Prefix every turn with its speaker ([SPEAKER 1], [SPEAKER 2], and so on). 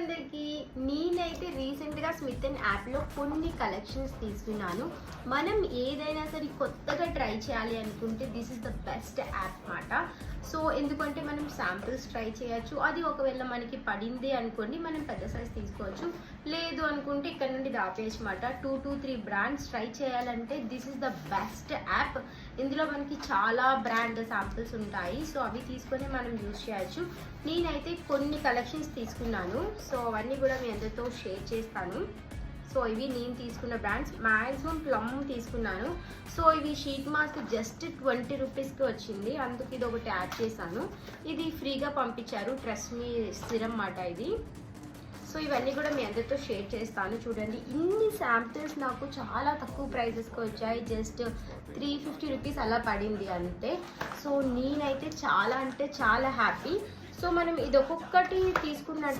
[SPEAKER 1] అందరికీ. నేనైతే రీసెంట్గా స్మిత్ అండ్ యాప్లో కొన్ని కలెక్షన్స్ తీసుకున్నాను. మనం ఏదైనా సరే కొత్తగా ట్రై చేయాలి అనుకుంటే this is the best app అన్నమాట. సో ఎందుకంటే మనం శాంపిల్స్ ట్రై చేయొచ్చు. అది ఒకవేళ మనకి పడింది అనుకోండి, మనం పెద్ద సైజ్ తీసుకోవచ్చు. లేదు అనుకుంటే ఇక్కడ నుండి ఆపేయచ్చు అన్నమాట. 2 to 3 బ్రాండ్స్ ట్రై చేయాలంటే this is the best app. ఇందులో మనకి చాలా బ్రాండ్ శాంపిల్స్ ఉంటాయి. సో అవి తీసుకొని మనం యూజ్ చేయొచ్చు. నేనైతే కొన్ని కలెక్షన్స్ తీసుకున్నాను. సో అవన్నీ కూడా మీ అందరితో షేర్ చేస్తాను. సో ఇవి నేను తీసుకున్న బ్రాండ్స్. మ్యాక్సిమం ప్లమ్ తీసుకున్నాను. సో ఇవి షీట్ మాస్క్ జస్ట్ 20 రూపీస్కి వచ్చింది, అందుకు ఇది ఒకటి యాడ్ చేశాను. ఇది ఫ్రీగా పంపించారు, ట్రస్ట్ మీ సిరం మాట ఇది. సో ఇవన్నీ కూడా మీ అందరితో షేర్ చేస్తాను. చూడండి, ఇన్ని శాంపిల్స్ నాకు చాలా తక్కువ ప్రైజెస్కి వచ్చాయి. జస్ట్ 350 రూపీస్ అలా పడింది అంతే. సో నేనైతే చాలా అంటే చాలా హ్యాపీ. సో మనం ఇది ఒక్కొక్కటి తీసుకున్నట్టయితే